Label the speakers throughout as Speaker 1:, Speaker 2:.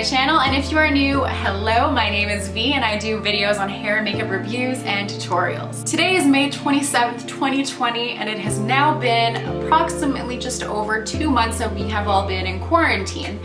Speaker 1: my channel, and if you are new, hello, my name is V and I do videos on hair and makeup reviews and tutorials. Today is May 27th, 2020, and it has now been approximately just over 2 months that we have all been in quarantine.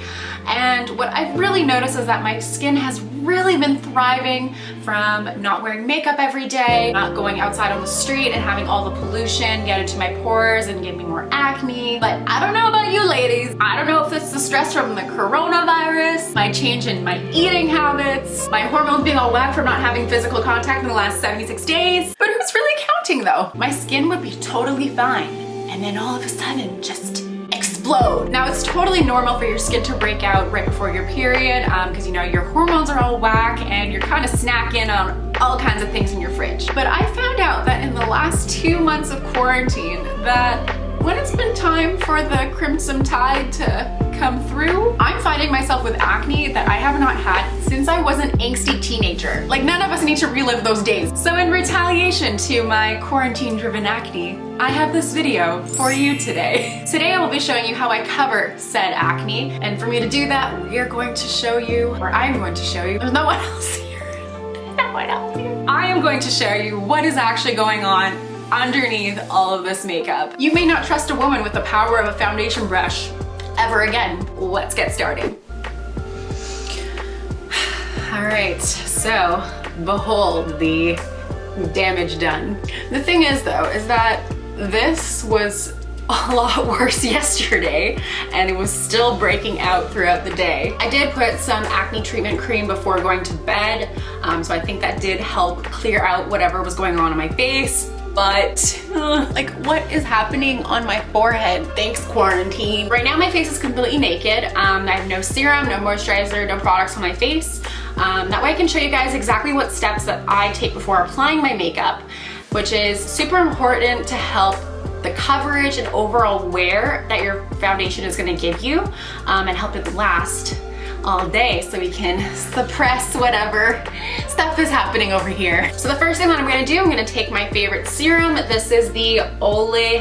Speaker 1: And what I've really noticed is that my skin has really been thriving from not wearing makeup every day, not going outside on the street and having all the pollution get into my pores and give me more acne. But I don't know about you ladies. I don't know if it's the stress from the coronavirus, my change in my eating habits, my hormones being all whack from not having physical contact in the last 76 days. But who's really counting though? My skin would be totally fine. And then all of a sudden, just explode. Now it's totally normal for your skin to break out right before your period because you know your hormones are all whack and you're kind of snacking on all kinds of things in your fridge. But I found out that in the last 2 months of quarantine that when it's been time for the crimson tide to come through, I'm finding myself with acne that I have not had since I was an angsty teenager. Like none of us need to relive those days. So in retaliation to my quarantine-driven acne, I have this video for you today. Today I will be showing you how I cover said acne, and for me to do that, we are going to show you, or I'm going to show you, there's no one else here. No one else here. I am going to show you what is actually going on underneath all of this makeup. You may not trust a woman with the power of a foundation brush ever again. Let's get started. All right, so behold the damage done. The thing is though, is that this was a lot worse yesterday and it was still breaking out throughout the day. I did put some acne treatment cream before going to bed, so I think that did help clear out whatever was going on in my face. But like what is happening on my forehead? Thanks quarantine. Right now my face is completely naked. I have no serum, no moisturizer, no products on my face. That way I can show you guys exactly what steps that I take before applying my makeup, which is super important to help the coverage and overall wear that your foundation is gonna give you and help it last all day so we can suppress whatever stuff is happening over here. So the first thing that I'm gonna do, I'm gonna take my favorite serum. This is the Ole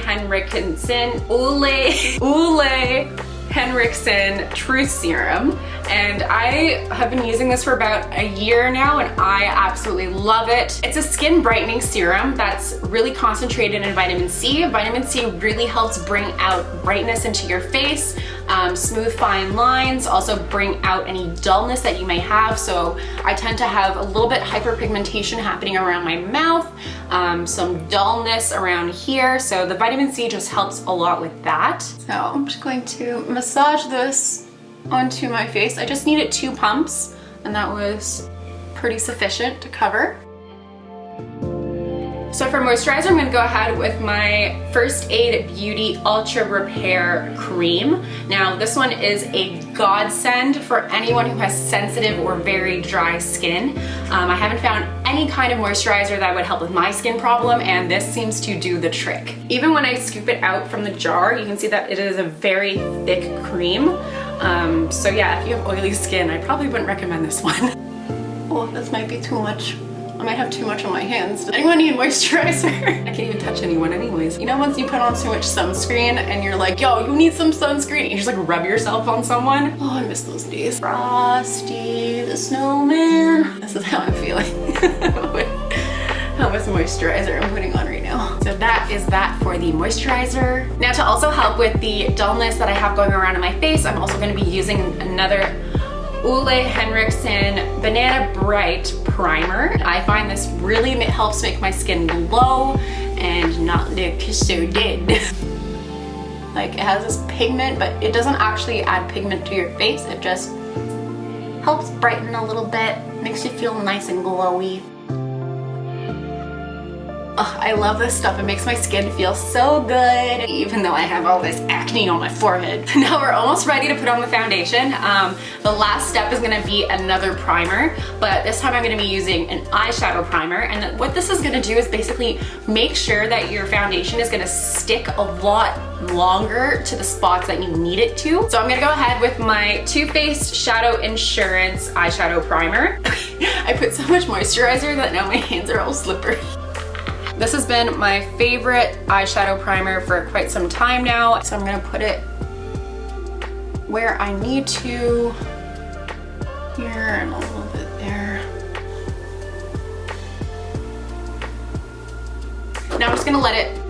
Speaker 1: Henriksen Truth Serum, and I have been using this for about a year now and I absolutely love it. It's a skin brightening serum that's really concentrated in vitamin C. Vitamin C really helps bring out brightness into your face, smooth fine lines, also bring out any dullness that you may have. So I tend to have a little bit hyperpigmentation happening around my mouth, some dullness around here. So the vitamin C just helps a lot with that. So I'm just going to massage this onto my face. I just needed 2 pumps and that was pretty sufficient to cover. So for moisturizer, I'm gonna go ahead with my First Aid Beauty Ultra Repair Cream. Now this one is a godsend for anyone who has sensitive or very dry skin. I haven't found any kind of moisturizer that would help with my skin problem, and this seems to do the trick. Even when I scoop it out from the jar, you can see that it is a very thick cream. So yeah, if you have oily skin, I probably wouldn't recommend this one. Oh, this might be too much. I might have too much on my hands. Does anyone need moisturizer? I can't even touch anyone anyways. You know, once you put on too much sunscreen and you're like, yo, you need some sunscreen, and you just like rub yourself on someone. Oh, I miss those days. Frosty the Snowman. This is how I'm feeling. How much moisturizer I'm putting on right now. So that is that for the moisturizer. Now to also help with the dullness that I have going around in my face, I'm also gonna be using another Ole Henriksen Banana Bright Primer. I find this really helps make my skin glow and not look so dead. Like it has this pigment, but it doesn't actually add pigment to your face. It just helps brighten a little bit, makes you feel nice and glowy. Ugh, I love this stuff. It makes my skin feel so good, even though I have all this acne on my forehead. Now we're almost ready to put on the foundation. The last step is gonna be another primer, but this time I'm gonna be using an eyeshadow primer. And what this is gonna do is basically make sure that your foundation is gonna stick a lot longer to the spots that you need it to. So I'm gonna go ahead with my Too Faced Shadow Insurance eyeshadow primer. I put so much moisturizer that now my hands are all slippery. This has been my favorite eyeshadow primer for quite some time now. So I'm gonna put it where I need to here and a little bit there. Now I'm just gonna let it.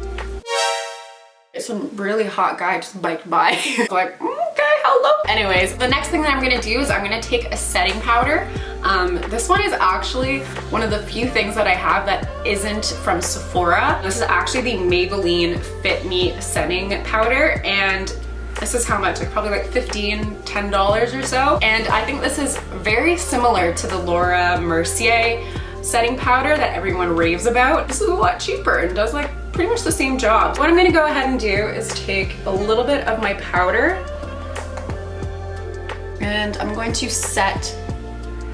Speaker 1: Some really hot guy just biked by. Like, okay, hello. Anyways, the next thing that I'm gonna do is I'm gonna take a setting powder. This one is actually one of the few things that I have that isn't from Sephora. This is actually the Maybelline Fit Me setting powder, and this is how much? Like probably like $15, $10 or so. And I think this is very similar to the Laura Mercier setting powder that everyone raves about. This is a lot cheaper and does like pretty much the same job. What I'm gonna go ahead and do is take a little bit of my powder and I'm going to set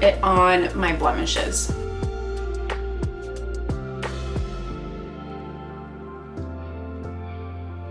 Speaker 1: it on my blemishes.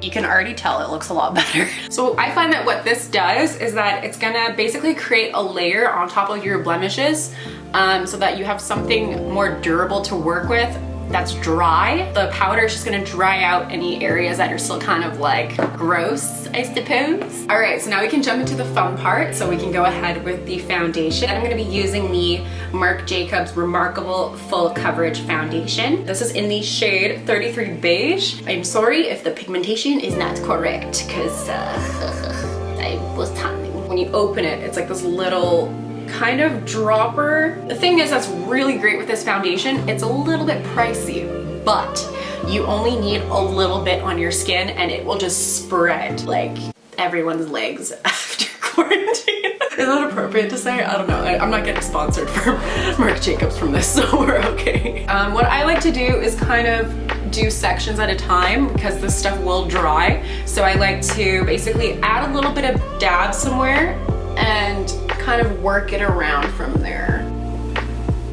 Speaker 1: You can already tell it looks a lot better. So I find that what this does is that it's gonna basically create a layer on top of your blemishes so that you have something more durable to work with that's dry. The powder is just gonna dry out any areas that are still kind of like gross, I suppose. All right, so now we can jump into the fun part. So we can go ahead with the foundation. I'm gonna be using the Marc Jacobs Remarkable Full Coverage Foundation. This is in the shade 33 Beige. I'm sorry if the pigmentation is not correct, because I was timing. When you open it, it's like this little kind of dropper. The thing is that's really great with this foundation, it's a little bit pricey, but you only need a little bit on your skin and it will just spread like everyone's legs after quarantine. Is that appropriate to say? I don't know. I'm not getting sponsored from Marc Jacobs from this, so we're okay. What I like to do is kind of do sections at a time because this stuff will dry. So I like to basically add a little bit of dab somewhere and kind of work it around from there.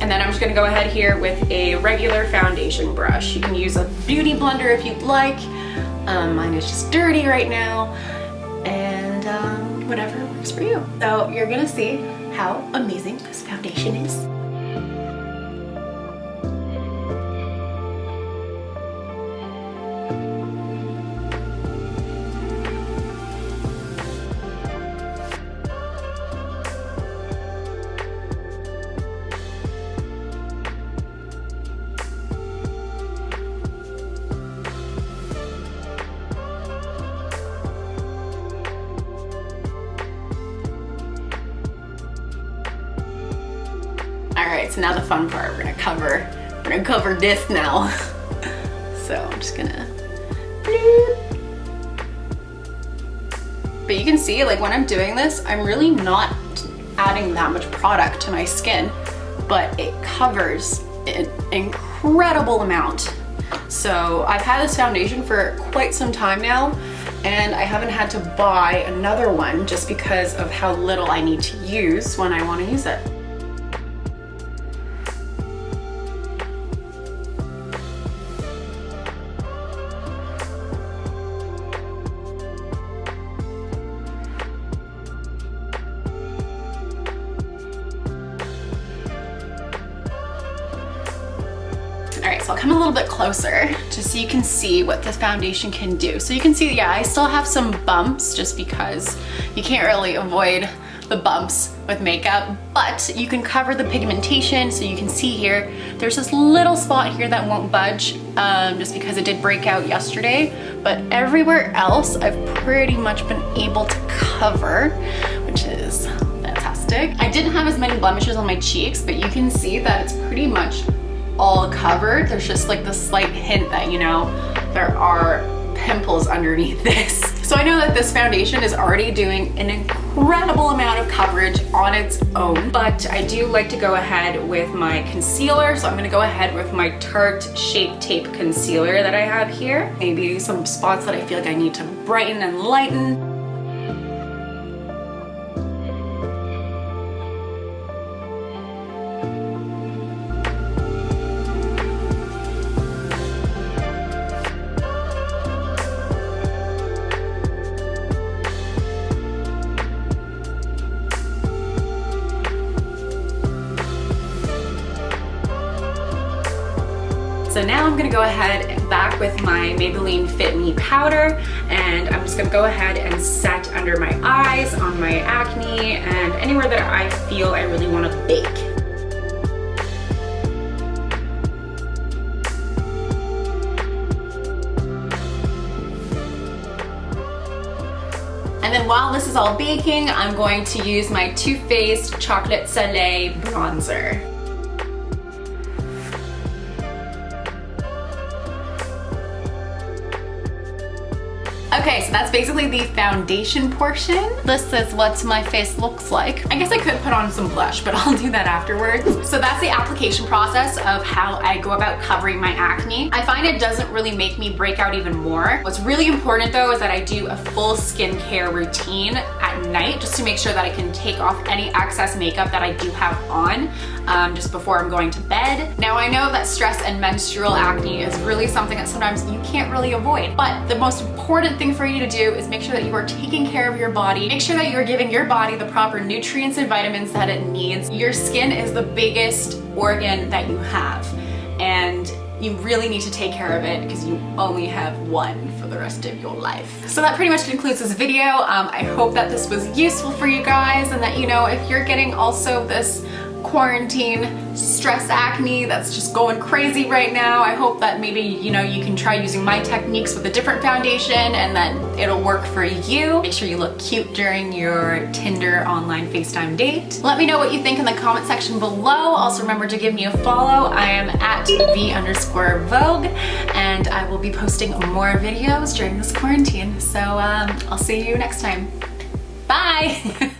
Speaker 1: And then I'm just gonna go ahead here with a regular foundation brush. You can use a beauty blender if you'd like. Mine is just dirty right now, and whatever works for you. So you're gonna see how amazing this foundation is. Alright, so now the fun part, we're gonna cover this now. So I'm just gonna but you can see, like, when I'm doing this, I'm really not adding that much product to my skin, but it covers an incredible amount. So I've had this foundation for quite some time now, and I haven't had to buy another one just because of how little I need to use when I want to use it. Alright, so I'll come a little bit closer just so you can see what this foundation can do. So you can see, yeah, I still have some bumps just because you can't really avoid the bumps with makeup, but you can cover the pigmentation. So you can see here, there's this little spot here that won't budge just because it did break out yesterday, but everywhere else I've pretty much been able to cover, which is fantastic. I didn't have as many blemishes on my cheeks, but you can see that it's pretty much all covered. There's just like the slight hint that, you know, there are pimples underneath this. So I know that this foundation is already doing an incredible amount of coverage on its own, but I do like to go ahead with my concealer. So I'm gonna go ahead with my Tarte Shape Tape Concealer that I have here. Maybe some spots that I feel like I need to brighten and lighten. So now I'm gonna go ahead back with my Maybelline Fit Me powder, and I'm just gonna go ahead and set under my eyes, on my acne, and anywhere that I feel I really wanna bake. And then while this is all baking, I'm going to use my Too Faced Chocolate Soleil bronzer. Okay, so that's basically the foundation portion. This is what my face looks like. I guess I could put on some blush, but I'll do that afterwards. So that's the application process of how I go about covering my acne. I find it doesn't really make me break out even more. What's really important though is that I do a full skincare routine at night just to make sure that I can take off any excess makeup that I do have on just before I'm going to bed. Now I know that stress and menstrual acne is really something that sometimes you can't really avoid, but the most important thing for you to do is make sure that you are taking care of your body. Make sure that you're giving your body the proper nutrients and vitamins that it needs. Your skin is the biggest organ that you have, and you really need to take care of it because you only have one for the rest of your life. So that pretty much concludes this video. I hope that this was useful for you guys, and that, you know, if you're getting also this quarantine stress acne that's just going crazy right now, I hope that maybe, you know, you can try using my techniques with a different foundation and then it'll work for you. Make sure you look cute during your Tinder online FaceTime date. Let me know what you think in the comment section below. Also remember to give me a follow. I am at V_Vogue, and I will be posting more videos during this quarantine. So I'll see you next time. Bye!